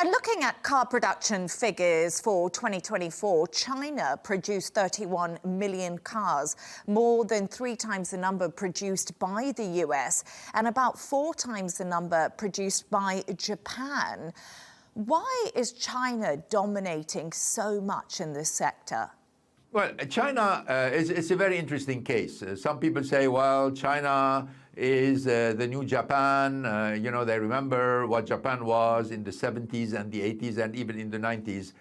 And looking at car production figures for 2024, China produced 31 million cars, more than 3 times the number produced by the US and about 4 times the number produced by Japan. Why is China dominating so much in this sector? Well, China is a very interesting case. Some people say, well, China is the new Japan. They remember what Japan was in the 70s and the 80s and even in the 90s.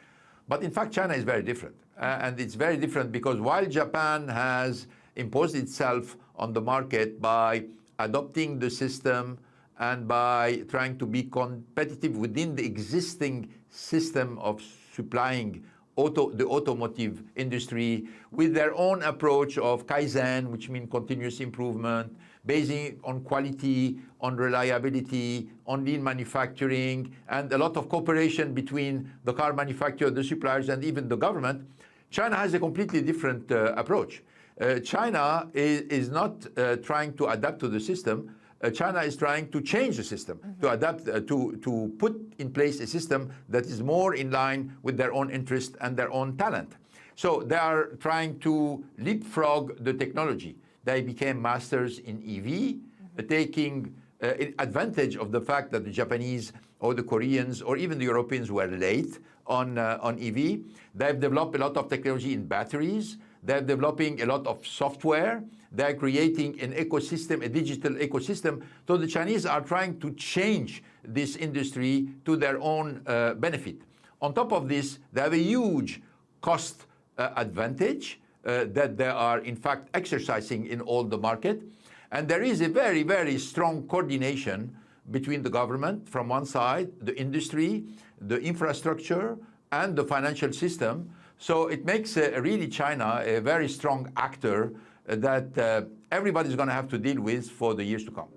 But in fact, China is very different. And it's very different because while Japan has imposed itself on the market by adopting the system and by trying to be competitive within the existing system of supplying the automotive industry with their own approach of Kaizen, which means continuous improvement, basing on quality, on reliability, on lean manufacturing, and a lot of cooperation between the car manufacturer, the suppliers, and even the government. China has a completely different approach. China is not trying to adapt to the system. China is trying to change the system, to adapt, to put in place a system that is more in line with their own interest and their own talent. So they are trying to leapfrog the technology. They became masters in EV, taking advantage of the fact that the Japanese or the Koreans or even the Europeans were late on EV. They've developed a lot of technology in batteries. They're developing a lot of software. They're creating an ecosystem, a digital ecosystem. So the Chinese are trying to change this industry to their own benefit. On top of this, they have a huge cost advantage that they are, in fact, exercising in all the market. And there is a very, very strong coordination between the government from one side, the industry, the infrastructure, and the financial system. So it makes really China a very strong actor that everybody's going to have to deal with for the years to come.